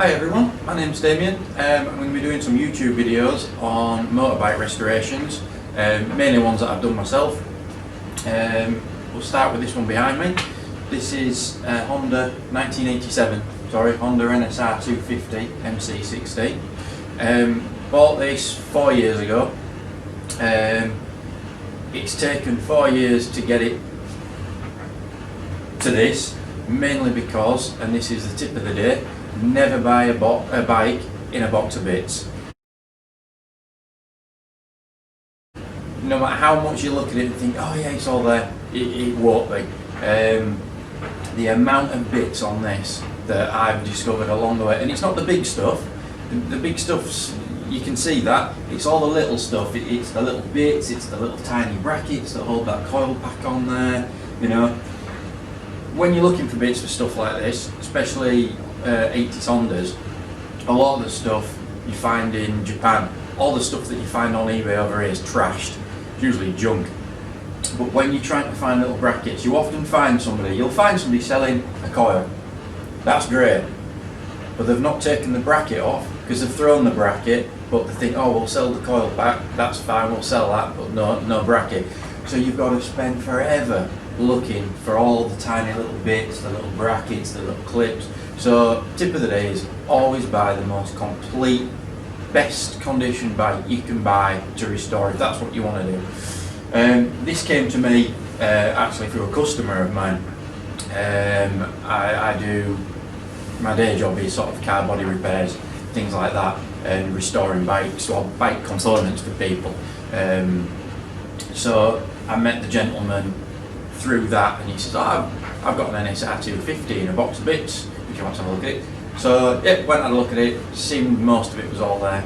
Hi everyone, my name's Damien. I'm going to be doing some YouTube videos on motorbike restorations, mainly ones that I've done myself. We'll start with this one behind me. This is Honda NSR250 MC16. Bought this 4 years ago. It's taken 4 years to get it to this, mainly because, and this is the tip of the day, never buy a bike in a box of bits. No matter how much you look at it and think, oh yeah, it's all there, it won't be. The amount of bits on this that I've discovered along the way, and it's not the big stuff. The big stuff's, you can see that, it's all the little stuff. It's the little bits, it's the little tiny brackets that hold that coil pack on there, you know. When you're looking for bits for stuff like this, especially 80s Hondas, a lot of the stuff you find in Japan, all the stuff that you find on eBay over here is trashed, it's usually junk. But when you're trying to find little brackets, you often find you'll find somebody selling a coil. That's great, but they've not taken the bracket off because they've thrown the bracket, but they think, oh, we'll sell the coil back, that's fine, we'll sell that, but no bracket. So you've got to spend forever looking for all the tiny little bits, the little brackets, the little clips. So tip of the day is always buy the most complete, best condition bike you can buy to restore if that's what you want to do. This came to me actually through a customer of mine. I do, my day job is sort of car body repairs, things like that, and restoring bikes or bike components for people. So I met the gentleman through that, and he says, oh, I've got an NSR250 in a box of bits, if you want to have a look at it. So yeah, went and had a look at it, seemed most of it was all there,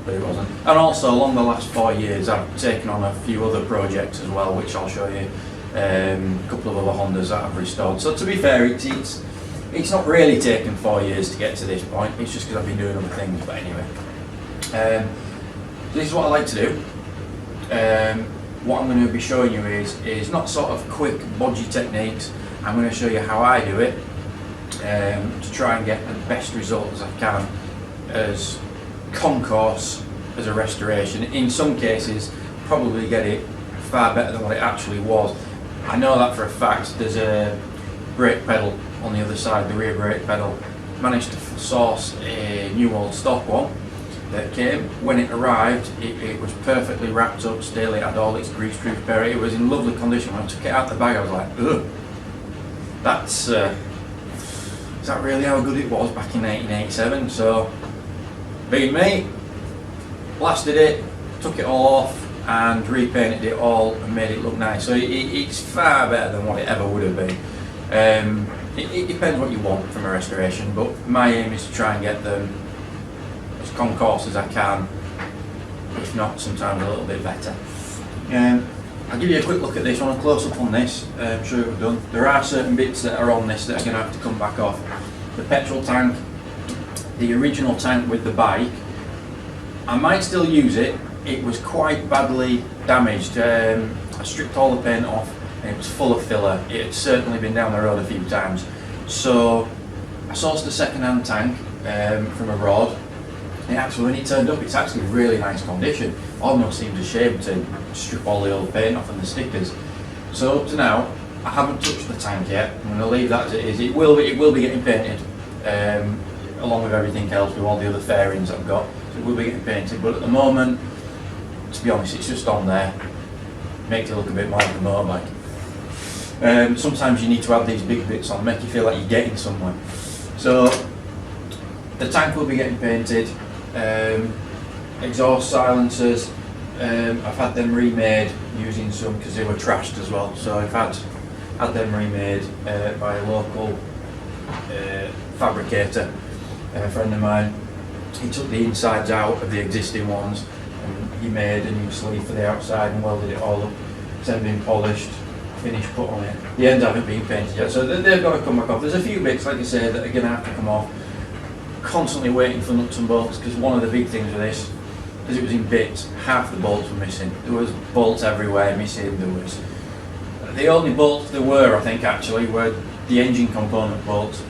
but it wasn't. And also along the last 4 years I've taken on a few other projects as well, which I'll show you, a couple of other Hondas that I've restored. So to be fair, it's not really taken 4 years to get to this point, it's just because I've been doing other things. But anyway, this is what I like to do. What I'm going to be showing you is not sort of quick bodgy techniques. I'm going to show you how I do it to try and get the best result as I can as concourse as a restoration. In some cases probably get it far better than what it actually was. I know that for a fact. There's a brake pedal on the other side, the rear brake pedal. Managed to source a new old stock one that came. When it arrived, it was perfectly wrapped up still, it had all its grease-proof barrier, it was in lovely condition. When I took it out the bag I was like, ugh, is that really how good it was back in 1987? So, being me, blasted it, took it all off and repainted it all and made it look nice. So it's far better than what it ever would have been. It depends what you want from a restoration, but my aim is to try and get them as concourse as I can, if not sometimes a little bit better. I'll give you a quick look at this one, a close up on this, show you what we've done. There are certain bits that are on this that are going to have to come back off. The petrol tank, the original tank with the bike, I might still use it. It was quite badly damaged. I stripped all the paint off and it was full of filler. It had certainly been down the road a few times. So I sourced a second-hand tank from abroad. And actually, when it turned up, it's actually really nice condition. Almost seems a shame to strip all the old paint off and the stickers. So up to now, I haven't touched the tank yet. I'm going to leave that as it is. It will be getting painted, along with everything else, with all the other fairings I've got. So it will be getting painted. But at the moment, to be honest, it's just on there. Makes it look a bit more like a motorbike. Sometimes you need to have these big bits on, make you feel like you're getting somewhere. So the tank will be getting painted. Exhaust silencers, I've had them remade using some, because they were trashed as well, so I've had them remade by a local fabricator, a friend of mine. He took the insides out of the existing ones and he made a new sleeve for the outside and welded it all up. It's then been polished, finished, put on it. The ends haven't been painted yet, so they've got to come back off. There's a few bits, like I say, that are going to have to come off. Constantly waiting for nuts and bolts, because one of the big things with this, because it was in bits, half the bolts were missing. There was bolts everywhere missing. The only bolts there were, I think, actually, were the engine component bolts.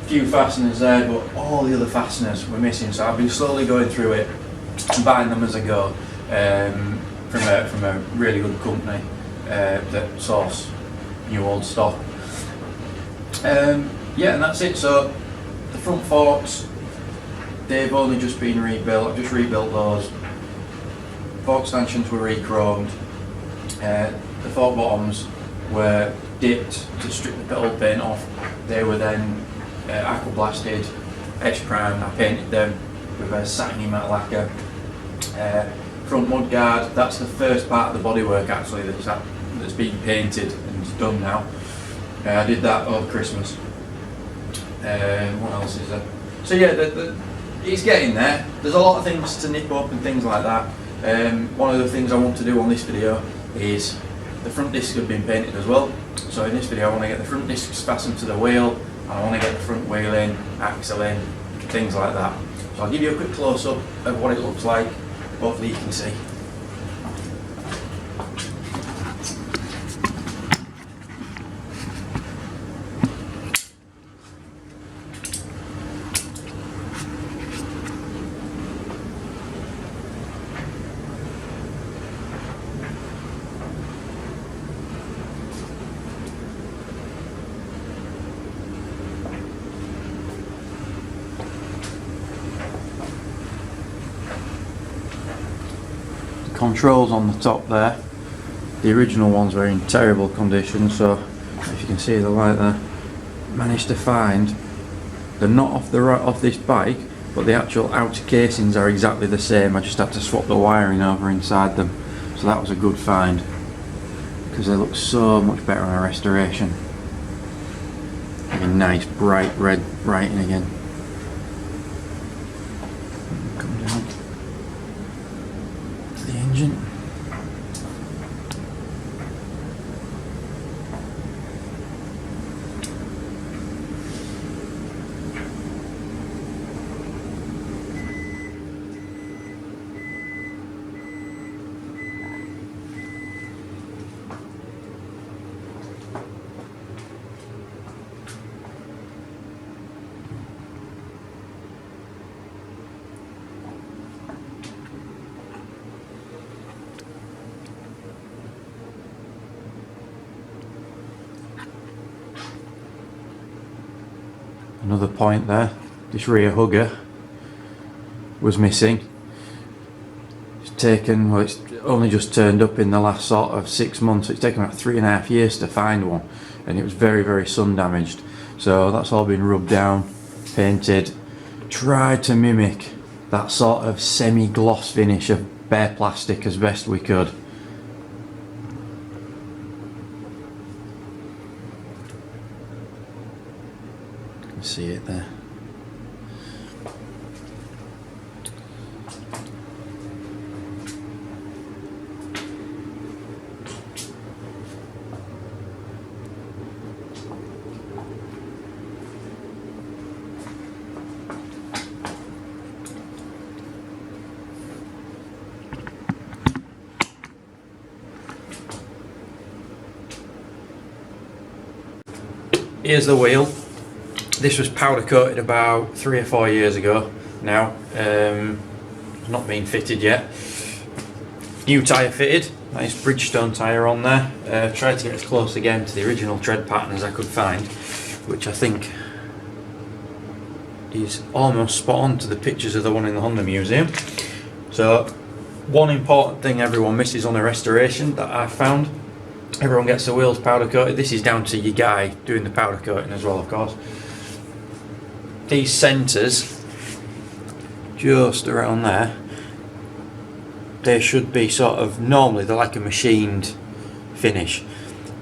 few fasteners there, but all the other fasteners were missing, so I've been slowly going through it and buying them as I go, from a really good company that source new old stock. Yeah, and that's it. So the front forks, they've only just been rebuilt. I've just rebuilt those. Fork stanchions were re-chromed. The fork bottoms were dipped to strip the old paint off. They were then aqua blasted, edge primed. I painted them with a satiny matte lacquer. Front mudguard, that's the first part of the bodywork actually that's been painted and is done now. I did that over Christmas. What else is there? So yeah, it's getting there. There's a lot of things to nip up and things like that. One of the things I want to do on this video is the front discs have been painted as well. So in this video I want to get the front discs fastened to the wheel, and I want to get the front wheel in, axle in, things like that. So I'll give you a quick close-up of what it looks like. Hopefully you can see. Controls on the top there, the original ones were in terrible condition, so if you can see the light there, managed to find they're not off this bike, but the actual outer casings are exactly the same. I just had to swap the wiring over inside them, so that was a good find because they look so much better on a restoration. A nice bright red writing again. Come down to the engine. Another point there, this rear hugger was missing. It's taken, well, it's only just turned up in the last sort of 6 months. It's taken about 3.5 years to find one, and it was very, very sun damaged. So that's all been rubbed down, painted, tried to mimic that sort of semi-gloss finish of bare plastic as best we could. See it there. Here's the wheel. This was powder coated about 3 or 4 years ago now. Not been fitted yet. New tyre fitted, nice Bridgestone tyre on there. Tried to get as close again to the original tread pattern as I could find, which I think is almost spot on to the pictures of the one in the Honda Museum. So one important thing everyone misses on a restoration that I've found, everyone gets the wheels powder coated. This is down to your guy doing the powder coating as well, of course. These centres, just around there, they should be sort of, normally they're like a machined finish.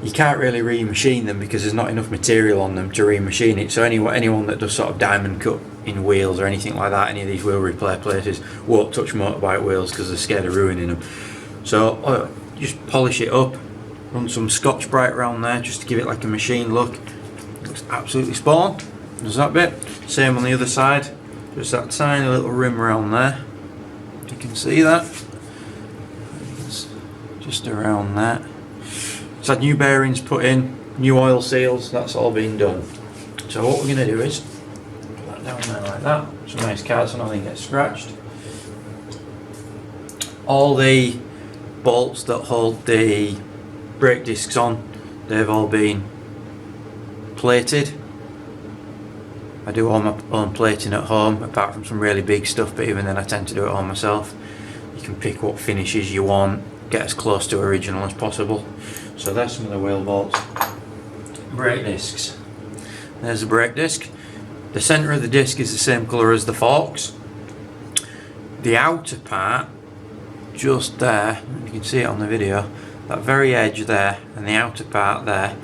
You can't really remachine them because there's not enough material on them to remachine it. So anyone that does sort of diamond cut in wheels or anything like that, any of these wheel repair places, won't touch motorbike wheels because they're scared of ruining them. So just polish it up, run some Scotch Brite around there just to give it like a machine look. It looks absolutely spot on. There's that bit. Same on the other side. Just that tiny little rim around there. You can see that. It's just around that. It's had new bearings put in, new oil seals. That's all been done. So what we're going to do is that down there like that. Some nice cards so nothing gets scratched. All the bolts that hold the brake discs on, they've all been plated. I do all my own plating at home, apart from some really big stuff, but even then I tend to do it all myself. You can pick what finishes you want, get as close to original as possible. So there's some of the wheel bolts. Brake discs. There's the brake disc. The centre of the disc is the same colour as the forks. The outer part, just there, you can see it on the video, that very edge there and the outer part there,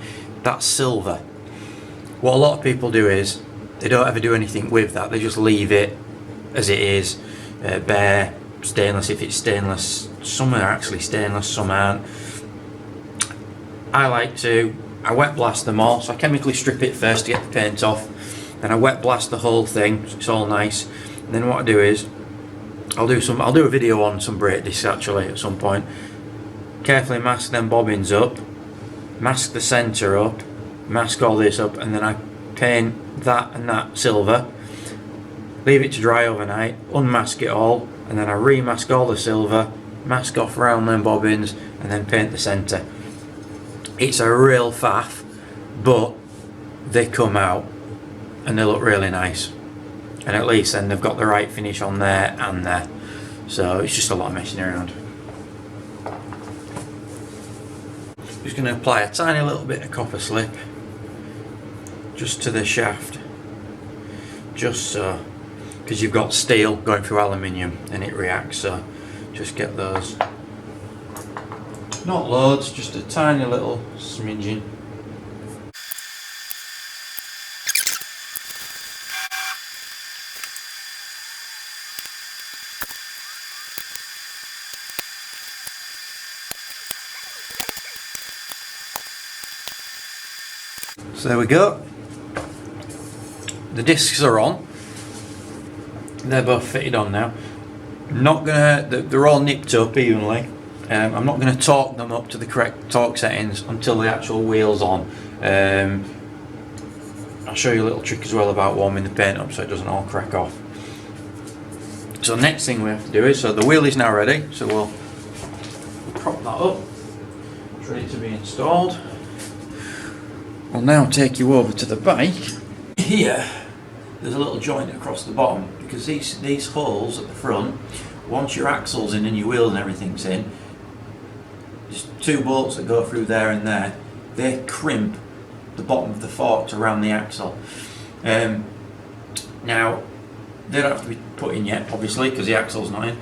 that's silver. What a lot of people do is, they don't ever do anything with that, they just leave it as it is, bare, stainless if it's stainless. Some are actually stainless, some aren't. I wet blast them all, so I chemically strip it first to get the paint off, then I wet blast the whole thing so it's all nice, and then what I do is I'll do a video on some brake discs actually at some point. Carefully mask them bobbins up, mask the centre up, mask all this up, and then I paint that and that silver, leave it to dry overnight, unmask it all, and then I remask all the silver, mask off around them bobbins, and then paint the centre. It's a real faff, but they come out and they look really nice, and at least then they've got the right finish on there and there, so it's just a lot of messing around. Just going to apply a tiny little bit of copper slip just to the shaft, just so, because you've got steel going through aluminium and it reacts, so just get those. Not loads, just a tiny little smidgen. So there we go. The discs are on. They're both fitted on now. Not gonna. They're all nipped up evenly. I'm not going to torque them up to the correct torque settings until the actual wheel's on. I'll show you a little trick as well about warming the paint up so it doesn't all crack off. So next thing we have to do is, so the wheel is now ready, so we'll prop that up. It's ready to be installed. I'll now take you over to the bike. Here, there's a little joint across the bottom, because these holes at the front, once your axle's in and your wheel and everything's in, there's two bolts that go through there and there. They crimp the bottom of the forks around the axle. Now, they don't have to be put in yet, obviously, because the axle's not in.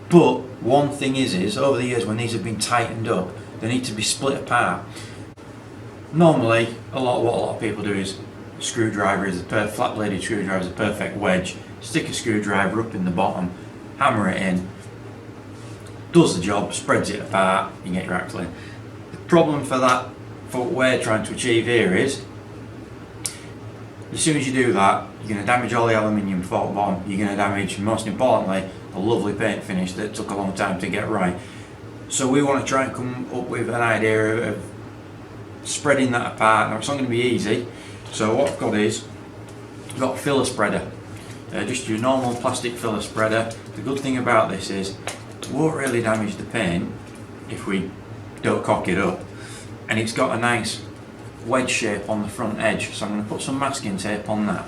But one thing is over the years when these have been tightened up, they need to be split apart. Normally, what a lot of people do is flat-bladed screwdriver is a perfect wedge. Stick a screwdriver up in the bottom, hammer it in, does the job, spreads it apart, you get your axle in. The problem for that, for what we're trying to achieve here is, as soon as you do that, you're going to damage all the aluminium fork bottom, you're going to damage, most importantly, the lovely paint finish that took a long time to get right. So we want to try and come up with an idea of spreading that apart. Now it's not going to be easy, so what I've got is, I've got a filler spreader. Just your normal plastic filler spreader. The good thing about this is it won't really damage the paint if we don't cock it up, and it's got a nice wedge shape on the front edge, so I'm going to put some masking tape on that,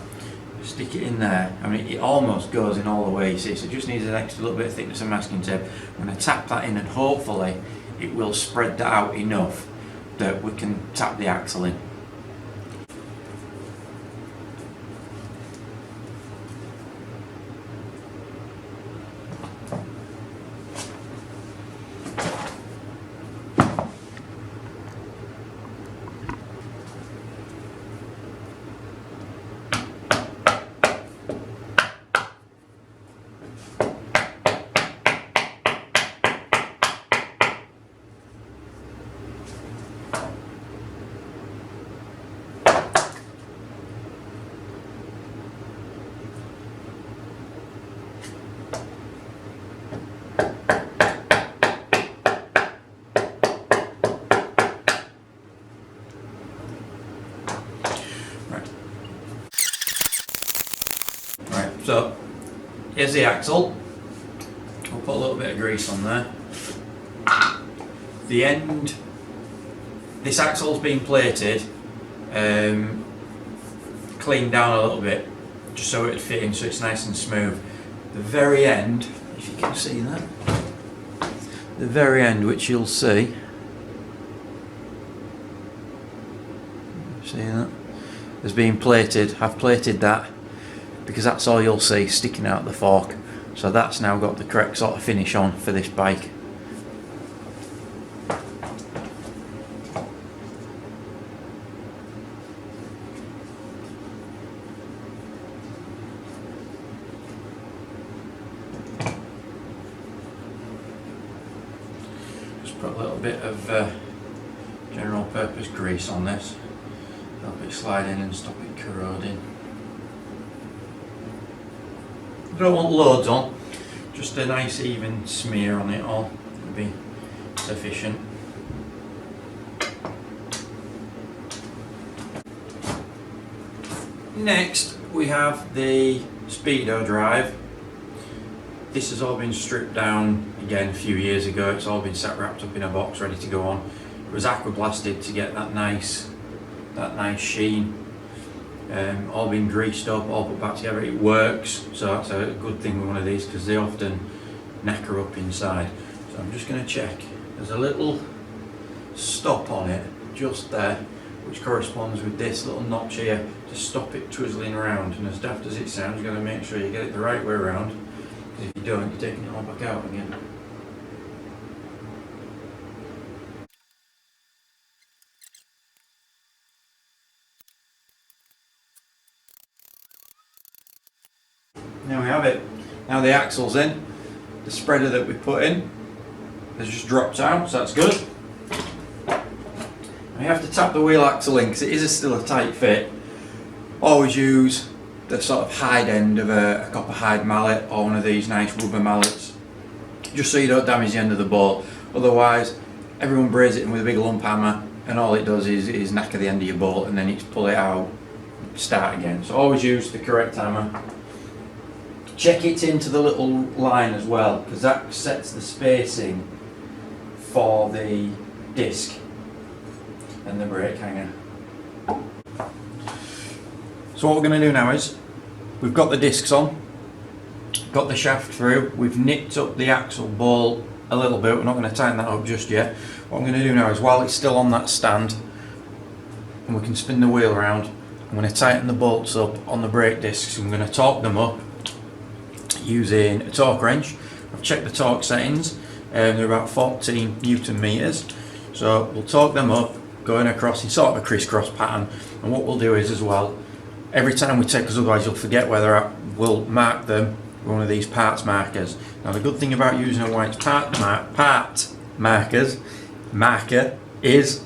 stick it in there. I mean, it almost goes in all the way, you see, so it just needs an extra little bit of thickness of masking tape. I'm going to tap that in and hopefully it will spread that out enough that we can tap the axle in. So here's the axle. I'll put a little bit of grease on there. The end, this axle's been plated, cleaned down a little bit, just so it'd fit in, so it's nice and smooth. The very end, if you can see that, the very end, which you'll see that, has been plated. I've plated that because that's all you'll see sticking out the fork. So that's now got the correct sort of finish on for this bike. Just put a little bit of general purpose grease on this, help it slide in and stop it corroding. I don't want loads on, just a nice even smear on it all would be sufficient. Next we have the speedo drive. This has all been stripped down again a few years ago. It's all been sat wrapped up in a box ready to go on. It was aqua blasted to get that nice sheen. All been greased up, all put back together. It works, so that's a good thing with one of these because they often knacker up inside. So I'm just going to check. There's a little stop on it just there, which corresponds with this little notch here to stop it twizzling around. And as daft as it sounds, you're going to make sure you get it the right way around, because if you don't, you're taking it all back out again. There we have it. Now the axle's in. The spreader that we put in has just dropped out, so that's good. We have to tap the wheel axle in because it is still a tight fit. Always use the sort of hide end of a copper hide mallet or one of these nice rubber mallets, just so you don't damage the end of the bolt. Otherwise, everyone brays it in with a big lump hammer, and all it does is knacker the end of your bolt, and then it's pull it out, start again. So always use the correct hammer. Check it into the little line as well, because that sets the spacing for the disc and the brake hanger. So what we're going to do now is, we've got the discs on, got the shaft through, we've nipped up the axle bolt a little bit. We're not going to tighten that up just yet. What I'm going to do now is, while it's still on that stand and we can spin the wheel around, I'm going to tighten the bolts up on the brake discs. I'm going to torque them up using a torque wrench. I've checked the torque settings, they're about 14 Newton meters. So we'll torque them up, going across in sort of a crisscross pattern. And what we'll do is, as well, every time we take, because otherwise you'll forget where they're at, we'll mark them with one of these parts markers. Now the good thing about using a white part marker is,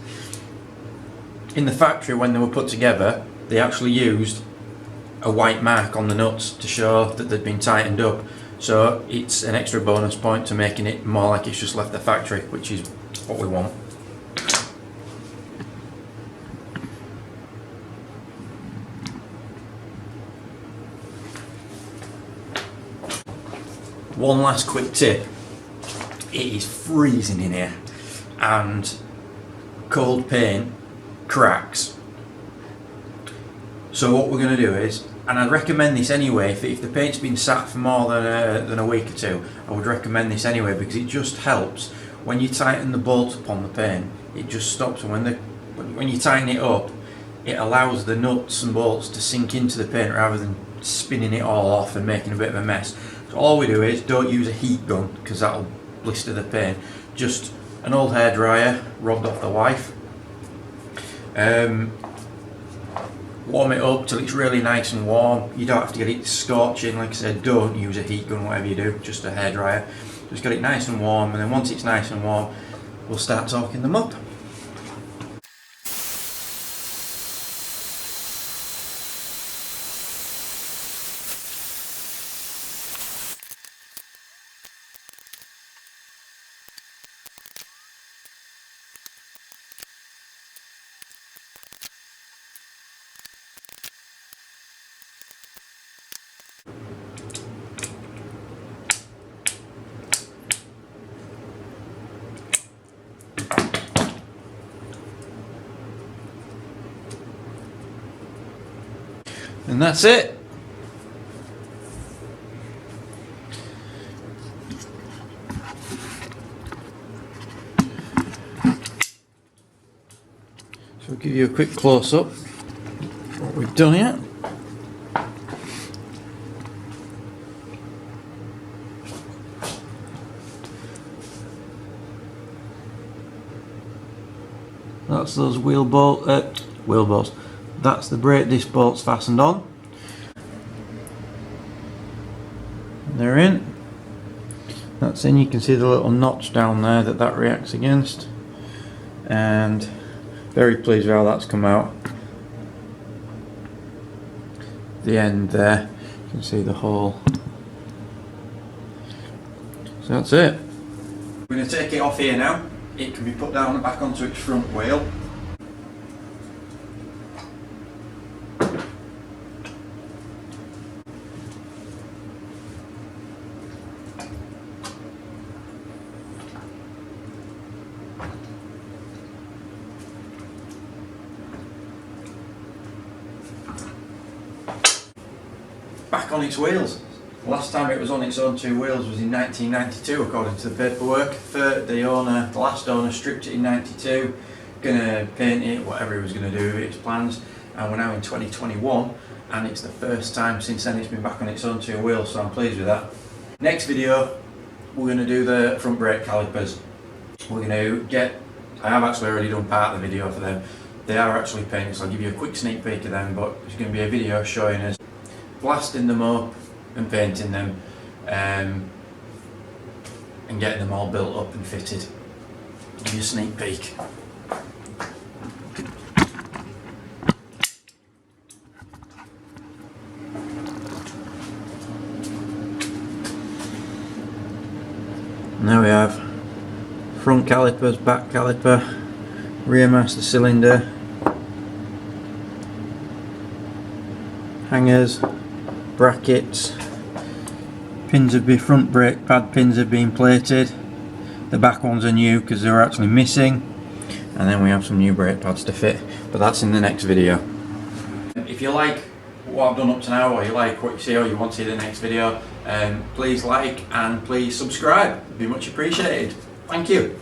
in the factory when they were put together, they actually used a white mark on the nuts to show that they'd been tightened up. So it's an extra bonus point to making it more like it's just left the factory, which is what we want. One last quick tip. It is freezing in here and cold paint cracks. So what we're going to do is, and I'd recommend this anyway, if the paint's been sat for more than a week or two, I would recommend this anyway, because it just helps when you tighten the bolt upon the paint. It just stops, and when you tighten it up, it allows the nuts and bolts to sink into the paint rather than spinning it all off and making a bit of a mess. So all we do is, don't use a heat gun because that'll blister the paint. Just an old hairdryer robbed off the wife. Warm it up till it's really nice and warm. You don't have to get it scorching. Like I said, don't use a heat gun, whatever you do, just a hairdryer. Just get it nice and warm, and then once it's nice and warm, we'll start torquing them up. And that's it. So I'll give you a quick close-up of what we've done here. That's those wheel bolts. That's the brake disc bolts fastened on. They're in. That's in. You can see the little notch down there that reacts against. And very pleased with how that's come out. The end there, you can see the hole. So that's it. We're going to take it off here now. It can be put down and back onto its front wheel. Back on its wheels. Last time it was on its own two wheels was in 1992 according to the paperwork. The last owner stripped it in 92, gonna paint it, whatever he was gonna do with its plans, and we're now in 2021 and it's the first time since then it's been back on its own two wheels, so I'm pleased with that. Next video we're gonna do the front brake calipers. We're gonna I have actually already done part of the video for them. They are actually painted, so I'll give you a quick sneak peek of them, but it's gonna be a video showing us blasting them up and painting them and getting them all built up and fitted. Give you a sneak peek. And there we have front calipers, back caliper, rear master cylinder, hangers, brackets, front brake pad pins have been plated. The back ones are new because they were actually missing, and then we have some new brake pads to fit, but that's in the next video. If you like what I've done up to now, or you like what you see, or you want to see the next video, please like and please subscribe. It'd be much appreciated. Thank you.